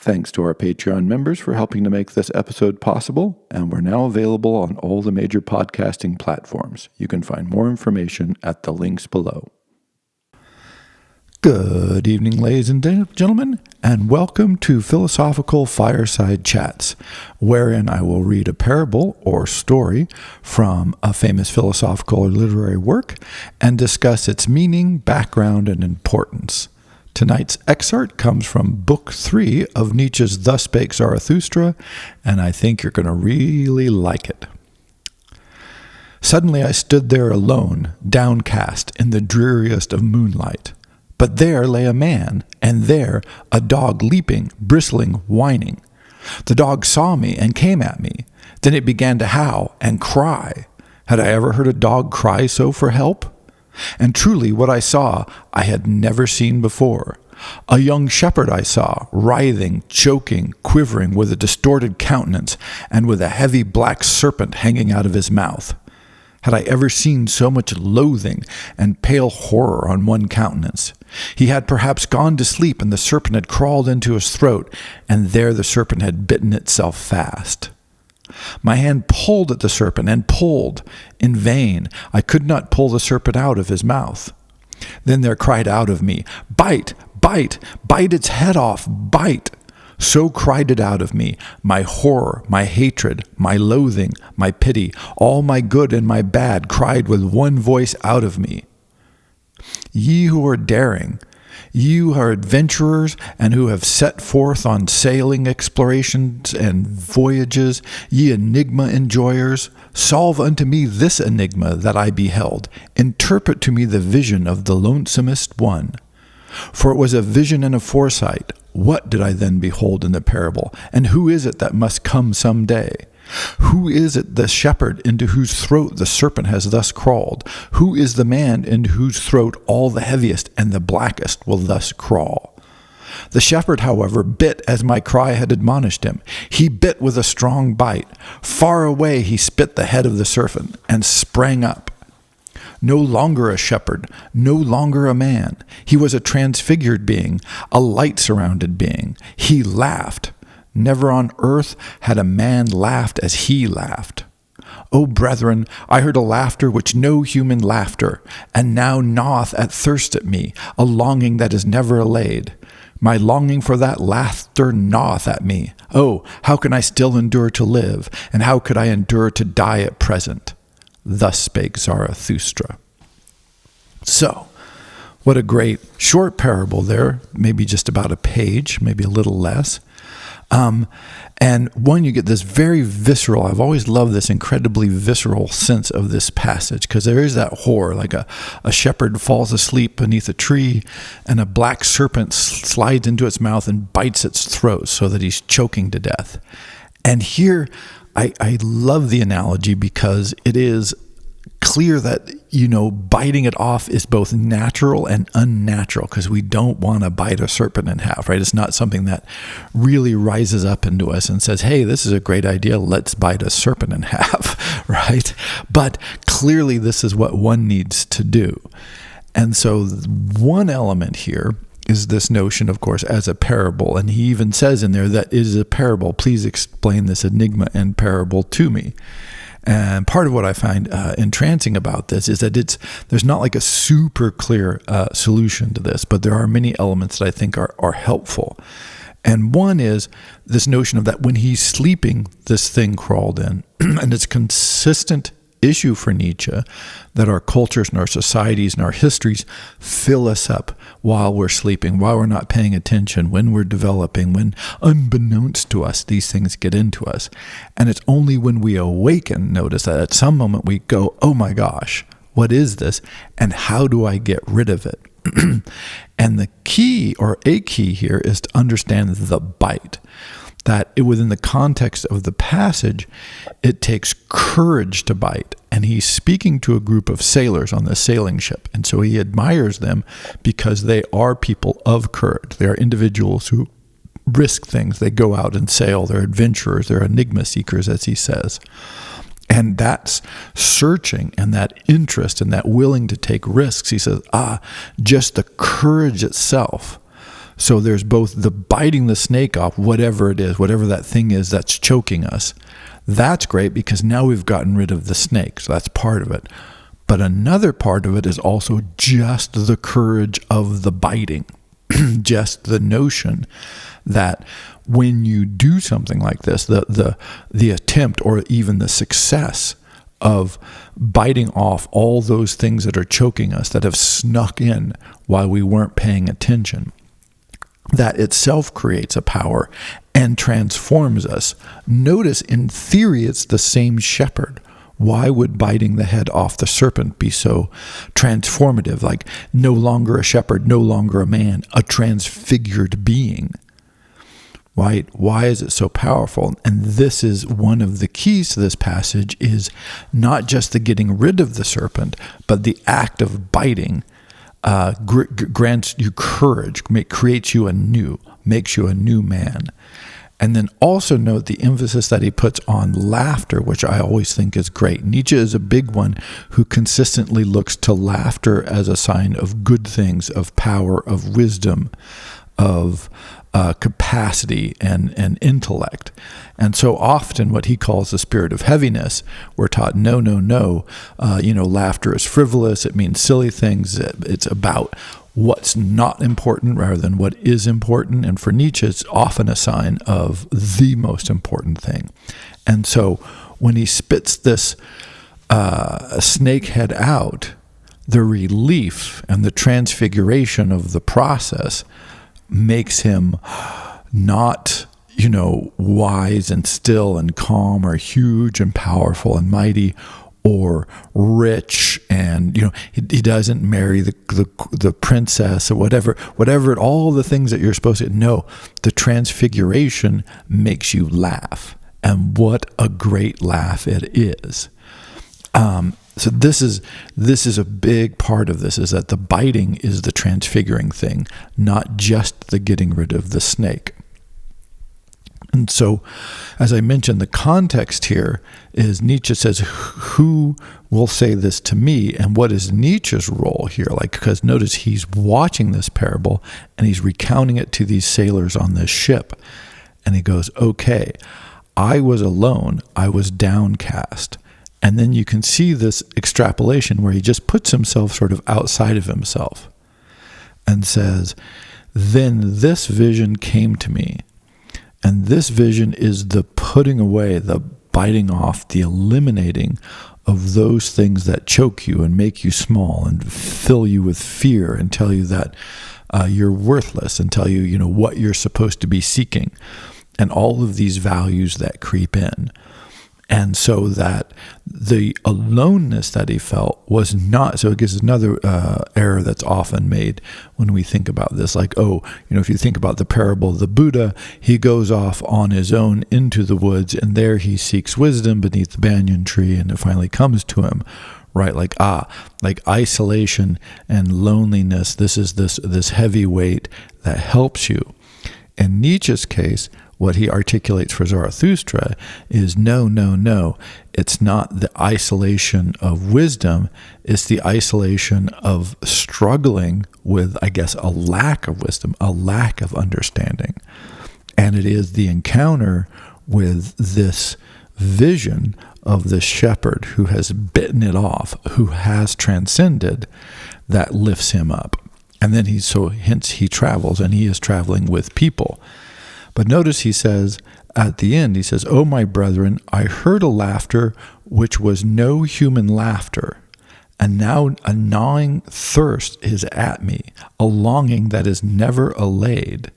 Thanks to our Patreon members for helping to make this episode possible, and we're now available on all the major podcasting platforms. You can find more information at the links below. Good evening, ladies and gentlemen, and welcome to Philosophical Fireside Chats, wherein I will read a parable or story from a famous philosophical or literary work and discuss its meaning, background, and importance. Tonight's excerpt comes from Book 3 of Nietzsche's Thus Spake Zarathustra, and I think you're going to really like it. Suddenly I stood there alone, downcast in the dreariest of moonlight. But there lay a man, and there a dog leaping, bristling, whining. The dog saw me and came at me. Then it began to howl and cry. Had I ever heard a dog cry so for help? And truly what I saw I had never seen before. A young shepherd I saw, writhing, choking, quivering, with a distorted countenance, and with a heavy black serpent hanging out of his mouth. Had I ever seen so much loathing and pale horror on one countenance? He had perhaps gone to sleep, and the serpent had crawled into his throat, and there the serpent had bitten itself fast. My hand pulled at the serpent and pulled. In vain. I could not pull the serpent out of his mouth. Then there cried out of me, "Bite, bite, bite its head off, bite!" So cried it out of me, my horror, my hatred, my loathing, my pity, all my good and my bad cried with one voice out of me. Ye who are daring, ye who are adventurers and who have set forth on sailing explorations and voyages, ye enigma enjoyers, solve unto me this enigma that I beheld, interpret to me the vision of the lonesomest one. For it was a vision and a foresight. What did I then behold in the parable? And who is it that must come some day? Who is it the shepherd into whose throat the serpent has thus crawled? Who is the man into whose throat all the heaviest and the blackest will thus crawl? The shepherd, however, bit as my cry had admonished him. He bit with a strong bite. Far away he spit the head of the serpent and sprang up. No longer a shepherd, no longer a man. He was a transfigured being, a light-surrounded being. He laughed. Never on earth had a man laughed as he laughed. O brethren, I heard a laughter which no human laughter, and now gnaweth at thirst at me, a longing that is never allayed. My longing for that laughter gnaweth at me. Oh, how can I still endure to live, and how could I endure to die at present? Thus spake Zarathustra. So, what a great short parable there, maybe just about a page, maybe a little less. And one, you get this very visceral, I've always loved this incredibly visceral sense of this passage, because there is that horror, like a shepherd falls asleep beneath a tree, and a black serpent slides into its mouth and bites its throat so that he's choking to death. And here, I love the analogy because it is clear that, biting it off is both natural and unnatural, because we don't want to bite a serpent in half, right? It's not something that really rises up into us and says, hey, this is a great idea, let's bite a serpent in half, right? But clearly this is what one needs to do. And so one element here is this notion, of course, as a parable. And he even says in there that it is a parable. Please explain this enigma and parable to me. And part of what I find entrancing about this is that there's not like a super clear solution to this, but there are many elements that I think are helpful. And one is this notion of that when he's sleeping, this thing crawled in. And it's consistent issue for Nietzsche that our cultures and our societies and our histories fill us up while we're sleeping, while we're not paying attention, when we're developing, when unbeknownst to us, these things get into us. And it's only when we awaken, notice that at some moment we go, oh my gosh, what is this? And how do I get rid of it? And the key, or a key here, is to understand the bite. That within the context of the passage, it takes courage to bite. And he's speaking to a group of sailors on this sailing ship. And so he admires them because they are people of courage. They are individuals who risk things. They go out and sail. They're adventurers. They're enigma seekers, as he says. And that's searching and that interest and that willing to take risks. He says, just the courage itself So there's both the biting the snake off, whatever it is, whatever that thing is that's choking us. That's great because now we've gotten rid of the snake. So that's part of it. But another part of it is also just the courage of the biting, just the notion that when you do something like this, the attempt or even the success of biting off all those things that are choking us, that have snuck in while we weren't paying attention, that itself creates a power and transforms us. Notice, in theory, it's the same shepherd. Why would biting the head off the serpent be so transformative? Like, no longer a shepherd, no longer a man, a transfigured being. Why is it so powerful? And this is one of the keys to this passage, is not just the getting rid of the serpent, but the act of biting grants you courage, creates you anew, makes you a new man. And then also note the emphasis that he puts on laughter, which I always think is great. Nietzsche is a big one who consistently looks to laughter as a sign of good things, of power, of wisdom, of capacity and intellect. And so often what he calls the spirit of heaviness, we're taught, no, laughter is frivolous. It means silly things. It's about what's not important rather than what is important. And for Nietzsche, it's often a sign of the most important thing. And so when he spits this snake head out, the relief and the transfiguration of the process makes him not, wise and still and calm or huge and powerful and mighty or rich, and he doesn't marry the princess or whatever, all the things that you're supposed to. No, the transfiguration makes you laugh, and what a great laugh it is. So this is a big part of this, is that the biting is the transfiguring thing, not just the getting rid of the snake. And so, as I mentioned, the context here is Nietzsche says, who will say this to me? And what is Nietzsche's role here? Because notice he's watching this parable and he's recounting it to these sailors on this ship. And he goes, okay, I was alone, I was downcast. And then you can see this extrapolation where he just puts himself sort of outside of himself and says, then this vision came to me. And this vision is the putting away, the biting off, the eliminating of those things that choke you and make you small and fill you with fear and tell you that you're worthless and tell you, what you're supposed to be seeking, and all of these values that creep in. And so that the aloneness that he felt was not, so it gives another error that's often made when we think about this. If you think about the parable of the Buddha, he goes off on his own into the woods, and there he seeks wisdom beneath the banyan tree, and it finally comes to him, right? Like isolation and loneliness, this is this heavy weight that helps you. In Nietzsche's case, what he articulates for Zarathustra is no. It's not the isolation of wisdom. It's the isolation of struggling with, a lack of wisdom, a lack of understanding. And it is the encounter with this vision of the shepherd who has bitten it off, who has transcended, that lifts him up. And then hence he travels, and he is traveling with people. But notice he says, at the end, he says, "O my brethren, I heard a laughter which was no human laughter, and now a gnawing thirst is at me, a longing that is never allayed."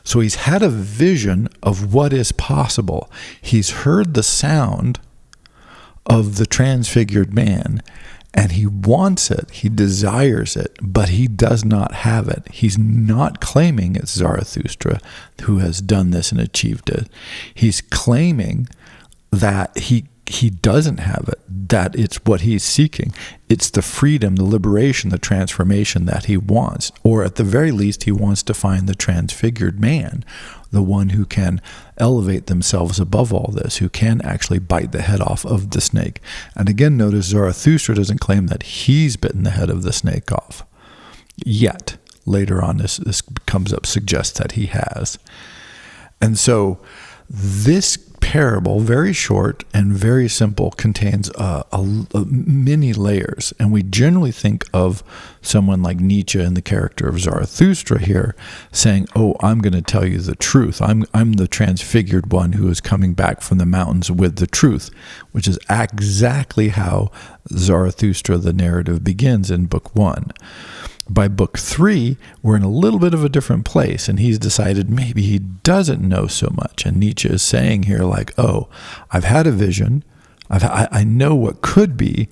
So he's had a vision of what is possible. He's heard the sound of the transfigured man, and he wants it, he desires it, but he does not have it. He's not claiming it's Zarathustra who has done this and achieved it. He's claiming that he doesn't have it, that it's what he's seeking. It's the freedom, the liberation, the transformation that he wants. Or at the very least, he wants to find the transfigured man, the one who can elevate themselves above all this, who can actually bite the head off of the snake. And again, notice Zarathustra doesn't claim that he's bitten the head of the snake off yet. later on this comes up, suggests that he has. And so this parable, very short and very simple, contains many layers. And we generally think of someone like Nietzsche in the character of Zarathustra here saying, oh, I'm going to tell you the truth. I'm the transfigured one who is coming back from the mountains with the truth, which is exactly how Zarathustra, the narrative, begins in book 1. By book 3, we're in a little bit of a different place, and he's decided maybe he doesn't know so much. And Nietzsche is saying here, like, oh, I've had a vision. I know what could be,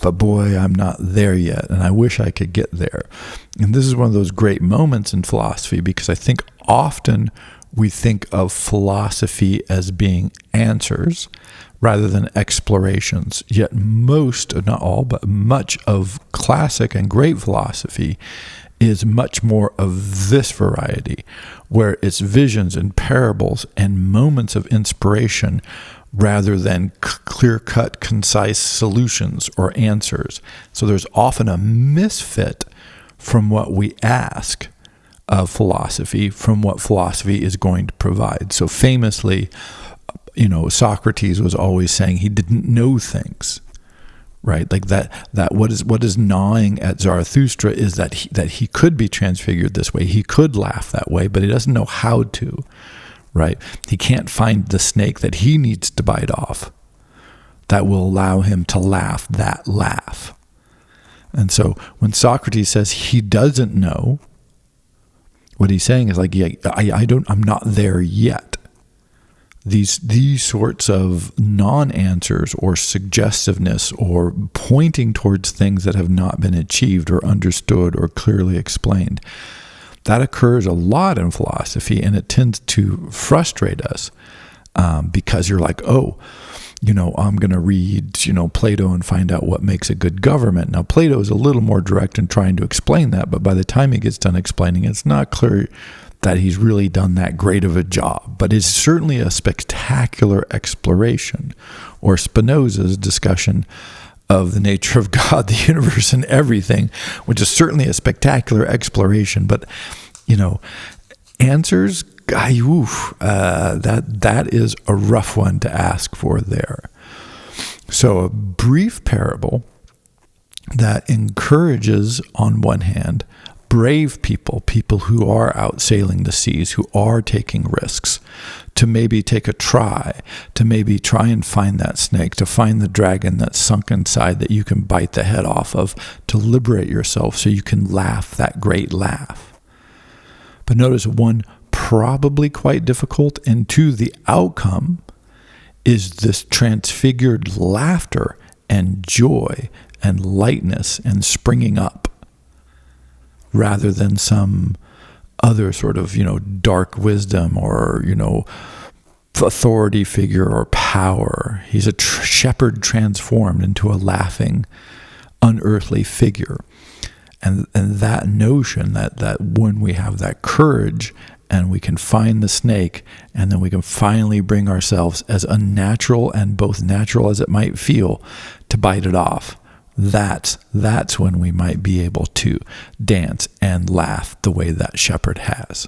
but boy, I'm not there yet, and I wish I could get there. And this is one of those great moments in philosophy, because I think often we think of philosophy as being answers rather than explorations. Yet most, not all, but much of classic and great philosophy is much more of this variety, where it's visions and parables and moments of inspiration rather than clear-cut, concise solutions or answers. So there's often a misfit from what we ask of philosophy from what philosophy is going to provide. So famously, Socrates was always saying he didn't know things, right? Like that what is gnawing at Zarathustra is that he could be transfigured this way. He could laugh that way, but he doesn't know how to, right? He can't find the snake that he needs to bite off that will allow him to laugh that laugh. And so when Socrates says he doesn't know, what he's saying is like, yeah, I'm not there yet. These sorts of non-answers or suggestiveness or pointing towards things that have not been achieved or understood or clearly explained, that occurs a lot in philosophy, and it tends to frustrate us because you're like, oh, I'm going to read, Plato and find out what makes a good government. Now, Plato is a little more direct in trying to explain that, but by the time he gets done explaining, it's not clear that he's really done that great of a job. But it's certainly a spectacular exploration. Or Spinoza's discussion of the nature of God, the universe, and everything, which is certainly a spectacular exploration. But, answers, that is a rough one to ask for there. So a brief parable that encourages, on one hand, brave people who are out sailing the seas, who are taking risks, to maybe take a try, to maybe try and find that snake, to find the dragon that's sunk inside that you can bite the head off of, to liberate yourself so you can laugh that great laugh. But notice, one, probably quite difficult, and two, the outcome is this transfigured laughter and joy and lightness and springing up, rather than some other sort of, dark wisdom or, authority figure or power. He's a shepherd transformed into a laughing, unearthly figure. And that notion that when we have that courage and we can find the snake, and then we can finally bring ourselves, as unnatural and both natural as it might feel, to bite it off, that's when we might be able to dance and laugh the way that shepherd has.